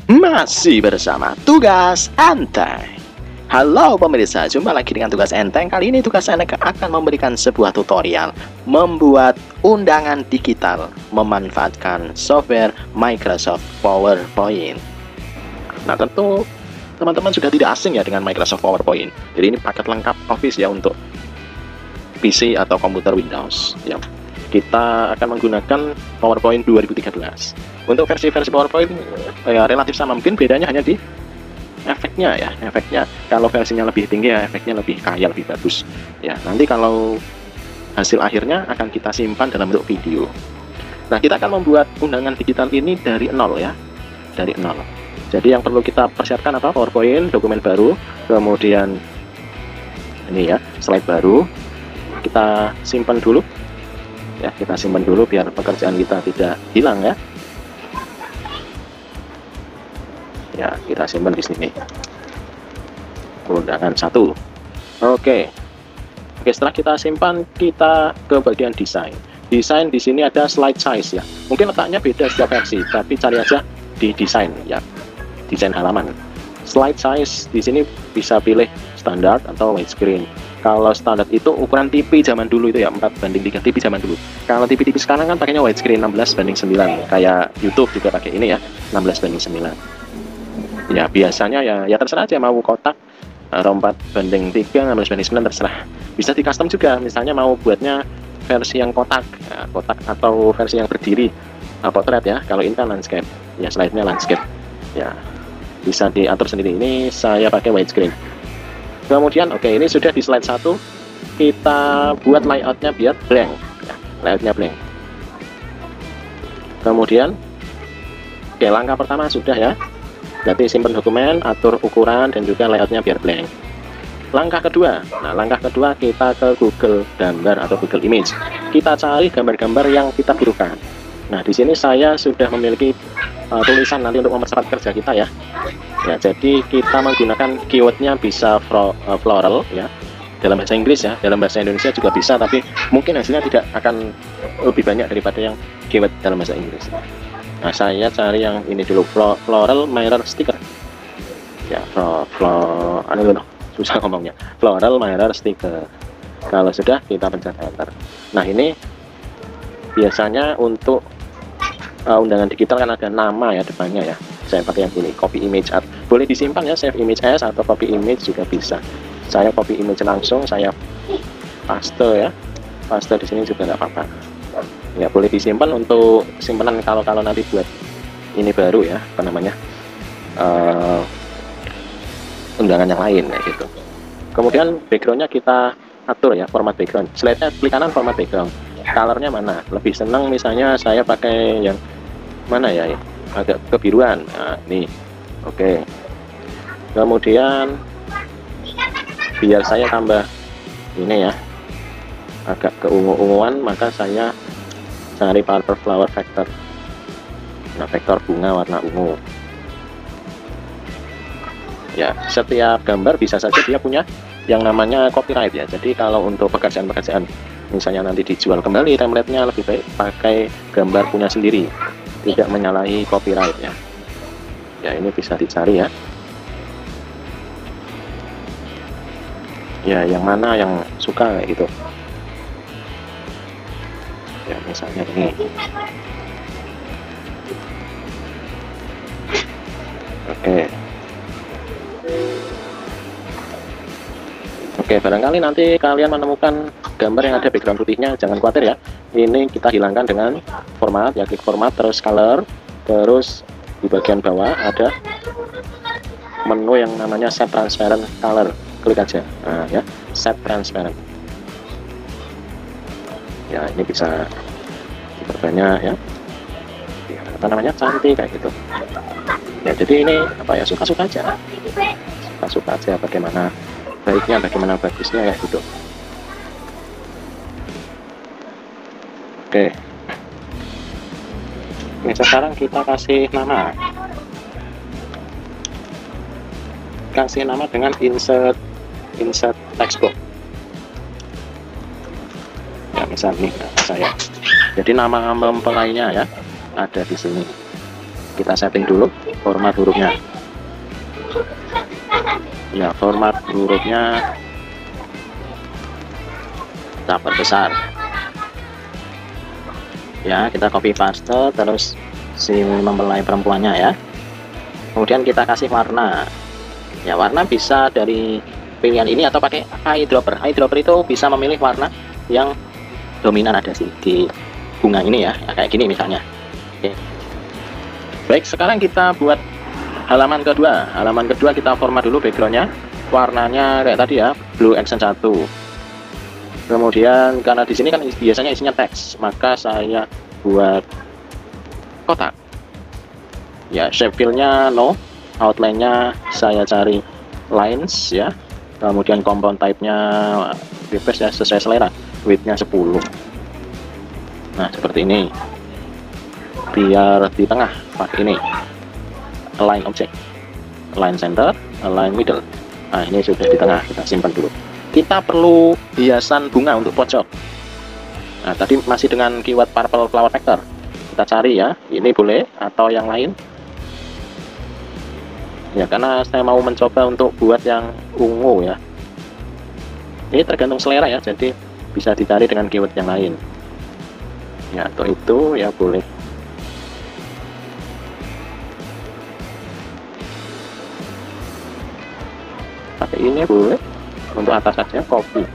Masih bersama Tugas Enteng. Halo pemirsa, jumpa lagi dengan Tugas Enteng. Kali ini Tugas Enteng akan memberikan sebuah tutorial membuat undangan digital memanfaatkan software Microsoft PowerPoint. Nah, tentu teman-teman sudah tidak asing ya dengan Microsoft PowerPoint. Jadi ini paket lengkap Office ya untuk PC atau komputer Windows ya. Kita akan menggunakan PowerPoint 2013. Untuk versi-versi PowerPoint ya relatif sama, mungkin bedanya hanya di efeknya ya. Efeknya kalau versinya lebih tinggi ya efeknya lebih kaya, lebih bagus ya. Nanti kalau hasil akhirnya akan kita simpan dalam bentuk video. Nah, kita akan membuat undangan digital ini dari nol ya, dari nol. Jadi yang perlu kita persiapkan apa? PowerPoint, dokumen baru, kemudian ini ya, slide baru. Kita simpan dulu ya, kita simpan dulu biar pekerjaan kita tidak hilang ya. Ya, kita simpan di sini. Undangan 1. Oke, setelah kita simpan, kita ke bagian desain. Desain di sini ada slide size ya. Mungkin letaknya beda setiap versi, tapi cari aja di desain ya. Desain halaman. Slide size di sini bisa pilih standar atau widescreen. Kalau standar itu ukuran TV zaman dulu itu ya 4:3 TV zaman dulu. Kalau TV sekarang kan pakainya widescreen 16:9, kayak YouTube juga pakai ini ya, 16:9. Ya biasanya ya terserah aja, mau kotak atau 4:3, 16:9 terserah. Bisa di custom juga, misalnya mau buatnya versi yang kotak ya, kotak atau versi yang berdiri potret ya. Kalau ini kan landscape ya, slide-nya landscape ya, bisa diatur sendiri. Ini saya pakai widescreen. Kemudian ini sudah di slide 1, kita buat layoutnya biar blank ya, layoutnya blank. Kemudian langkah pertama sudah ya, berarti simpan dokumen, atur ukuran dan juga layoutnya biar blank. Langkah kedua, langkah kedua kita ke Google Gambar atau Google Image. Kita cari gambar-gambar yang kita butuhkan. Nah, di sini saya sudah memiliki tulisan nanti untuk mempercepat kerja kita ya. Ya, jadi kita menggunakan keywordnya bisa floral ya, dalam bahasa Inggris ya, dalam bahasa Indonesia juga bisa, tapi mungkin hasilnya tidak akan lebih banyak daripada yang keyword dalam bahasa Inggris. Nah, saya cari yang ini dulu, floral mirror sticker ya, susah ngomongnya, floral mirror sticker. Kalau sudah, kita pencet enter. Nah, ini biasanya untuk undangan digital kan ada nama ya depannya ya. Saya pakai yang ini, copy image art. Boleh disimpan ya, save image as atau copy image juga bisa. Saya copy image langsung, saya paste ya, paste di sini juga nggak apa-apa. Ya, boleh disimpan untuk simpanan kalau nanti buat ini baru ya, apa namanya, undangan yang lain ya gitu. Kemudian backgroundnya kita atur ya, format background. Slide-nya klik kanan, format background. Colornya mana? Lebih senang misalnya saya pakai yang mana ya, agak kebiruan. Nah, ini oke. Kemudian biar saya tambah ini ya, agak keungu-unguan, maka saya cari Paper Flower Vector. Nah, vektor bunga warna ungu ya. Setiap gambar bisa saja dia punya yang namanya copyright ya. Jadi kalau untuk pekerjaan-pekerjaan misalnya nanti dijual kembali, template-nya lebih baik pakai gambar punya sendiri, tidak menyalahi copyright ya. Ya, ini bisa dicari ya. Ya, yang mana yang suka kayak gitu. Ya, misalnya ini. Oke, barangkali nanti kalian menemukan gambar yang ada background putihnya, jangan khawatir ya. Ini kita hilangkan dengan format ya, klik format terus color, terus di bagian bawah ada menu yang namanya set transparent color, klik aja. Nah ya, set transparent ya, ini bisa diperbanyak ya, apa namanya, cantik kayak gitu ya. Jadi ini apa ya, suka-suka aja bagaimana baiknya, bagaimana bagusnya ya gitu. Oke, sekarang kita kasih nama dengan insert text box ya, misal nih saya. Jadi nama mempelainya ya ada di sini. Kita setting dulu format hurufnya. Ya, format hurufnya kita perbesar. Ya, kita copy paste terus si mempelai perempuannya ya. Kemudian kita kasih warna. Ya, warna bisa dari pilihan ini atau pakai eyedropper. Eyedropper itu bisa memilih warna yang dominan ada di bunga ini ya, kayak gini misalnya. Oke. Baik, sekarang kita buat halaman kedua. Halaman kedua kita format dulu backgroundnya, warnanya kayak tadi ya, blue accent 1. Kemudian karena di sini kan biasanya isinya teks, maka saya buat kotak. Ya, shape fill-nya no, outline-nya saya cari lines ya. Kemudian compound type-nya bebas ya, sesuai selera. Width-nya 10. Nah, seperti ini. Biar di tengah pakai ini. Align object. Align center, align middle. Nah, ini sudah di tengah, kita simpan dulu. Kita perlu hiasan bunga untuk pojok. Nah, tadi masih dengan keyword purple flower vector. Kita cari ya, ini boleh atau yang lain. Ya, karena saya mau mencoba untuk buat yang ungu ya. Ini tergantung selera ya, jadi bisa dicari dengan keyword yang lain. Ya, atau itu ya boleh. Pakai ini boleh. Untuk atas saja copy.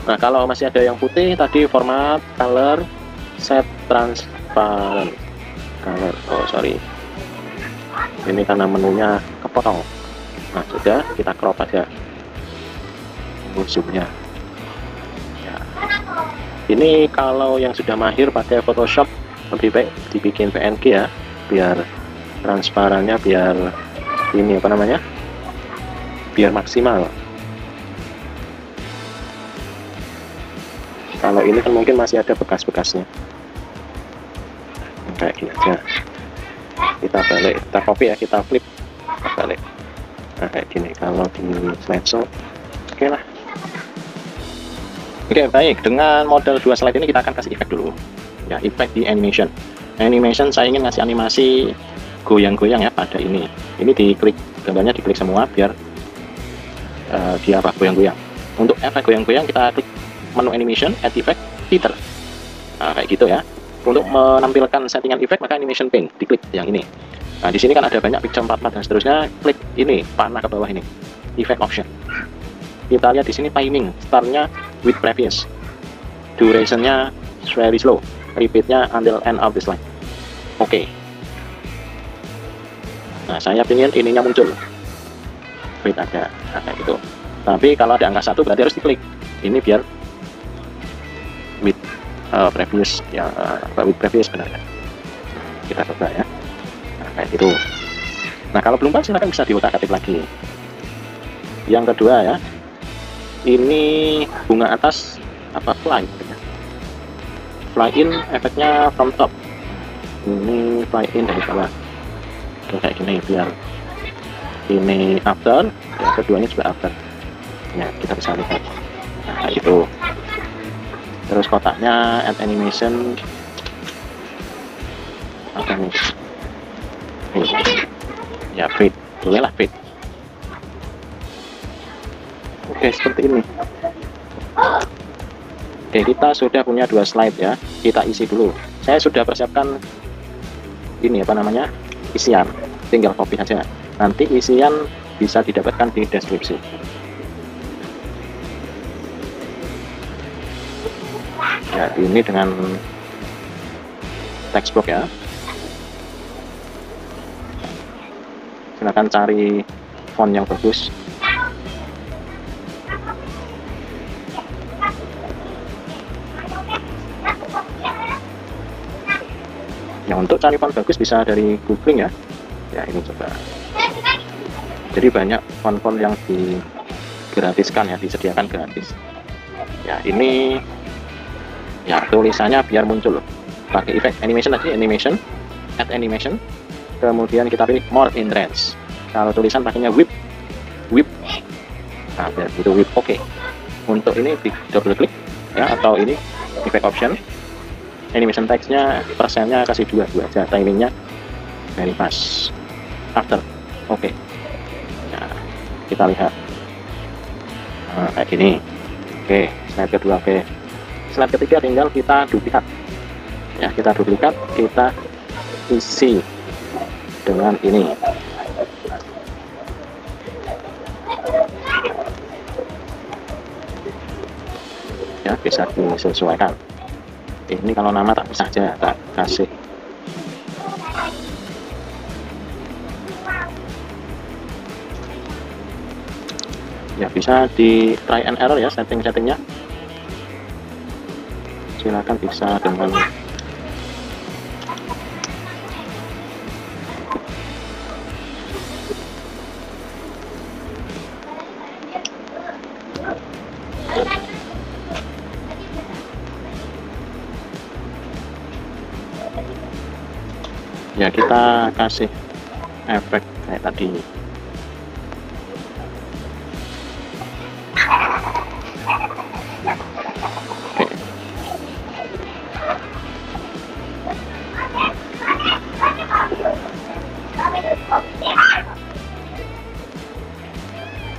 Nah, kalau masih ada yang putih tadi format color set transparent color. Oh sorry, ini karena menunya kepotong. Nah, sudah, kita crop aja musuhnya ya. Ini kalau yang sudah mahir pakai Photoshop lebih baik dibikin PNG ya, biar transparannya biar ini apa namanya, biar maksimal. Kalau ini kan mungkin masih ada bekas-bekasnya, kayak gini aja. Kita balik, kita copy ya, kita flip, kita balik. Nah, kayak gini kalau di slideshow. Oke lah. Oke, baik, dengan model 2 slide ini kita akan kasih efek dulu ya, efek di animation. Animation saya ingin ngasih animasi goyang-goyang ya pada ini diklik, gambarnya diklik semua biar dia apa, goyang-goyang. Untuk efek goyang-goyang kita klik menu animation, add effect, teeter. Nah, kayak gitu ya. Untuk menampilkan settingan efek maka animation pane, diklik yang ini. Nah, di sini kan ada banyak picture 4 dan seterusnya, klik ini, panah ke bawah ini, effect option. Kita lihat di sini timing, startnya with previous, durationnya very slow, repeatnya until end of the slide. Oke. Nah, saya ingin ininya muncul, wait ada, kayak gitu. Tapi kalau ada angka 1 berarti harus diklik. Ini biar with previous ya, with previous benar ya. Kita coba ya. Nah, kayak gitu. Nah, kalau belum pas silahkan bisa diutak-atik lagi. Yang kedua ya, ini bunga atas apa, fly ya. Fly in efeknya from top. Ini fly in dari bawah. Kayak gini biar ini after, yang keduanya juga after. Ya, kita bisa lihat. Nah, kayak gitu. Terus kotaknya add animation apa nih? Ya, fit, bolehlah fit. Oke, seperti ini. Oke, kita sudah punya 2 slide ya. Kita isi dulu. Saya sudah persiapkan ini apa namanya, isian. Tinggal copy aja. Nanti isian bisa didapatkan di deskripsi. Ya, ini dengan text box ya. Silakan cari font yang bagus. Ya, untuk cari font bagus bisa dari googling ya. Ya, ini coba. Jadi banyak font-font yang digratiskan ya, disediakan gratis. Ya, ini ya tulisannya biar muncul pakai efek animation tadi, animation, add animation, kemudian kita pilih more in range. Kalau tulisan pakainya whip, nah biar gitu whip. Oke. Untuk ini di double klik ya, atau ini efek option, animation text-nya persennya kasih 2 aja, timingnya very fast. After, oke. Nah, kita lihat kayak gini. Oke, slide kedua. Oke, slide ketiga tinggal kita duplikat ya, kita isi dengan ini ya, bisa disesuaikan. Ini kalau nama tak bisa aja tak kasih ya, bisa di try and error ya settingnya, silakan bisa dengan ya, kita kasih efek kayak tadi.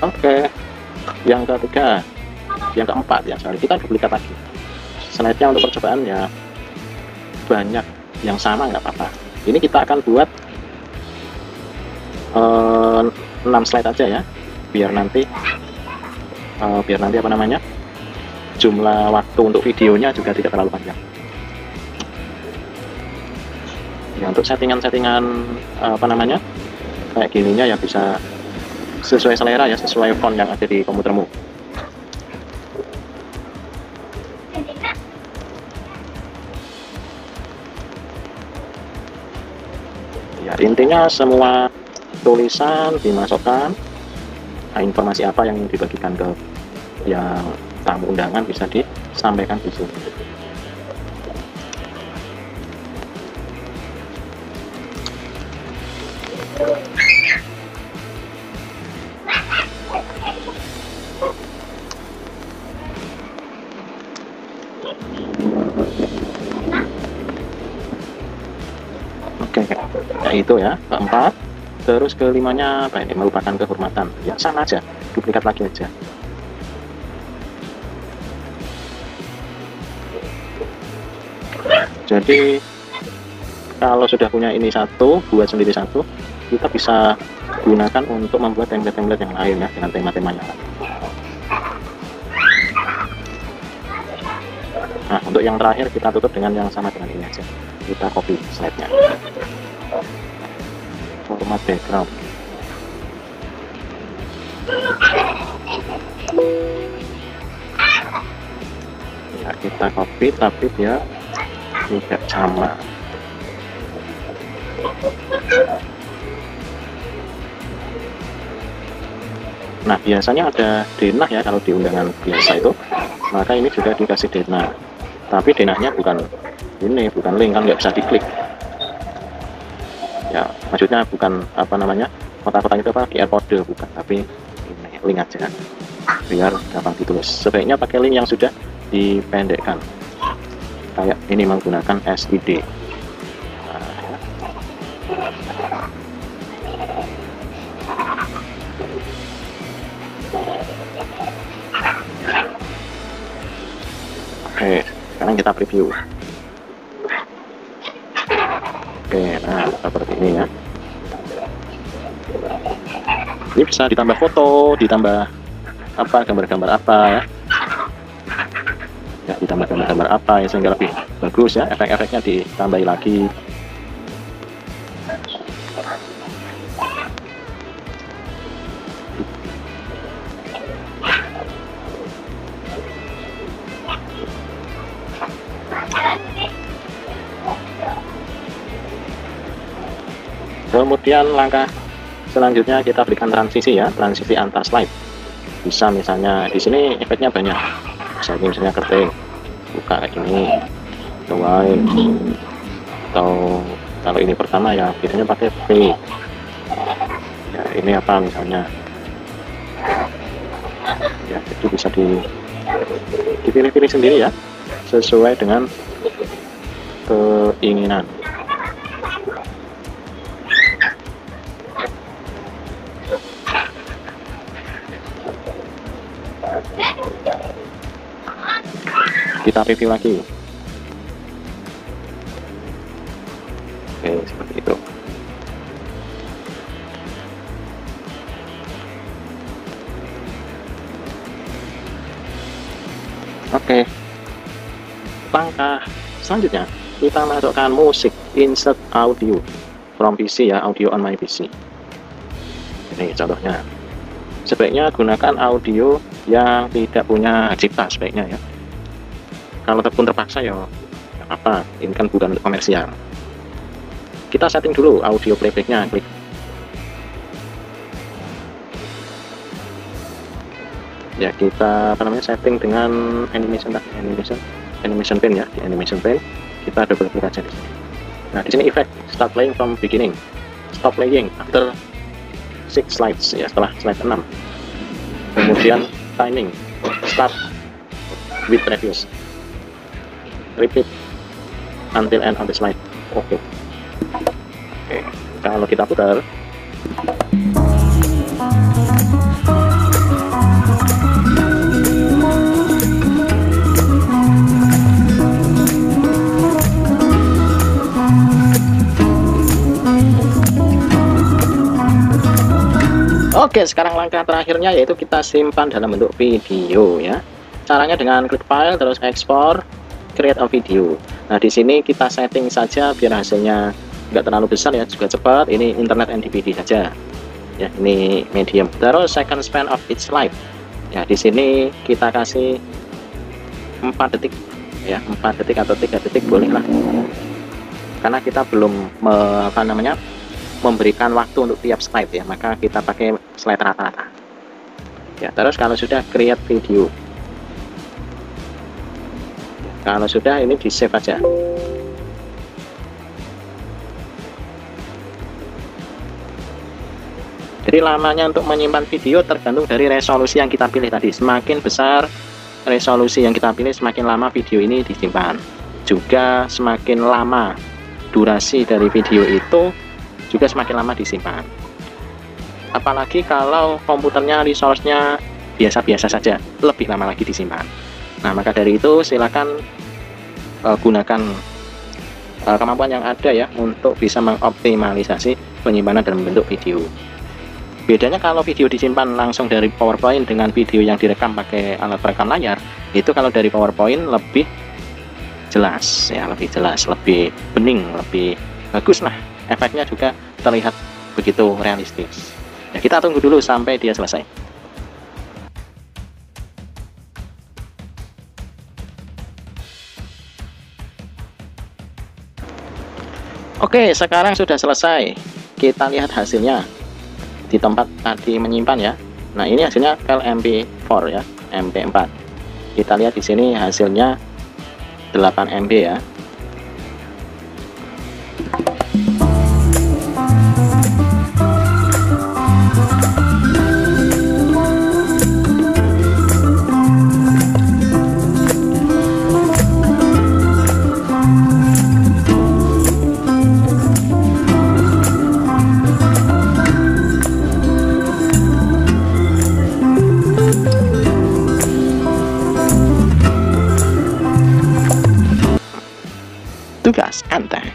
Oke, yang ketiga, yang keempat ya, sorry, kita duplikat lagi. Slide-nya untuk percobaan ya banyak yang sama nggak apa-apa. Ini kita akan buat 6 slide aja ya, biar nanti apa namanya, jumlah waktu untuk videonya juga tidak terlalu panjang. Ya, untuk settingan apa namanya kayak gininya ya bisa sesuai selera ya, sesuai font yang ada di komputermu. Ya, intinya semua tulisan dimasukkan, informasi apa yang dibagikan ke yang tamu undangan bisa disampaikan di sini. Oke, ya itu ya keempat. Terus kelimanya apa ini, merupakan kehormatan ya, sama aja, duplikat lagi aja. Jadi kalau sudah punya ini satu, buat sendiri satu, kita bisa gunakan untuk membuat template-template yang lain ya, dengan tema-temanya. Nah, untuk yang terakhir kita tutup dengan yang sama dengan ini aja. Kita copy slide-nya. Format background. Ya, kita copy tapi dia tidak sama. Nah, biasanya ada denah ya kalau di undangan biasa itu, maka ini juga dikasih denah. Tapi denahnya bukan ini, bukan link, kan nggak bisa diklik. Ya, maksudnya bukan apa namanya, kotak-kotak itu apa, QR code bukan, tapi ini link aja biar gampang ditulis. Sebaiknya pakai link yang sudah dipendekkan, kayak ini menggunakan SID. Nah, ya. Oke, sekarang kita preview. Oke, nah seperti ini ya. Ini bisa ditambah foto, ditambah apa, gambar-gambar apa ya. Ya, ditambah gambar-gambar apa ya, sehingga lebih bagus ya, efek-efeknya ditambahi lagi. Kemudian langkah selanjutnya kita berikan transisi ya, transisi antar slide. Bisa misalnya di sini efeknya banyak. Misalnya ketik, buka kayak gini, white, atau kalau ini pertama ya biasanya pakai V. Ya, ini apa misalnya? Ya, itu bisa dipilih-pilih sendiri ya, sesuai dengan keinginan. Kita review lagi. Oke, seperti itu. Oke, langkah selanjutnya kita masukkan musik, insert audio from PC ya, audio on my PC. Ini contohnya. Sebaiknya gunakan audio yang tidak punya cipta sebaiknya ya. Kalau pun terpaksa ya nggak apa, ini kan bukan untuk komersial. Kita setting dulu audio playbacknya, klik. Ya kita setting dengan animation pen ya, di animation pen kita double klik aja di sini. Nah di sini effect start playing from beginning, stop playing after 6 slides ya, setelah slide 6. Kemudian timing start with previous, repeat until end of the slide. Oke, kalau kita putar, Oke, sekarang langkah terakhirnya yaitu kita simpan dalam bentuk video ya. Caranya dengan klik file terus ekspor, create a video. Nah di sini kita setting saja biar hasilnya nggak terlalu besar ya, juga cepat. Ini internet and DVD saja ya, ini medium. Terus second span of each slide ya, di sini kita kasih 4 detik ya, 4 detik atau 3 detik boleh lah, karena kita belum memberikan waktu untuk tiap slide ya, maka kita pakai slide rata-rata ya. Terus kalau sudah create video, kalau sudah ini di save aja. Jadi lamanya untuk menyimpan video tergantung dari resolusi yang kita pilih tadi. Semakin besar resolusi yang kita pilih, semakin lama video ini disimpan. Juga semakin lama durasi dari video itu juga semakin lama disimpan. Apalagi kalau komputernya resource-nya biasa-biasa saja, lebih lama lagi disimpan. Nah maka dari itu silakan gunakan kemampuan yang ada ya untuk bisa mengoptimalisasi penyimpanan dalam bentuk video. Bedanya kalau video disimpan langsung dari PowerPoint dengan video yang direkam pakai alat perekam layar, itu kalau dari PowerPoint lebih jelas ya, lebih jelas, lebih bening, lebih bagus lah. Efeknya juga terlihat begitu realistis ya. Kita tunggu dulu sampai dia selesai. Oke, sekarang sudah selesai. Kita lihat hasilnya di tempat tadi menyimpan ya. Nah ini hasilnya file MP4 ya, MP4. Kita lihat di sini hasilnya 8 MB ya. Tugas Enteng.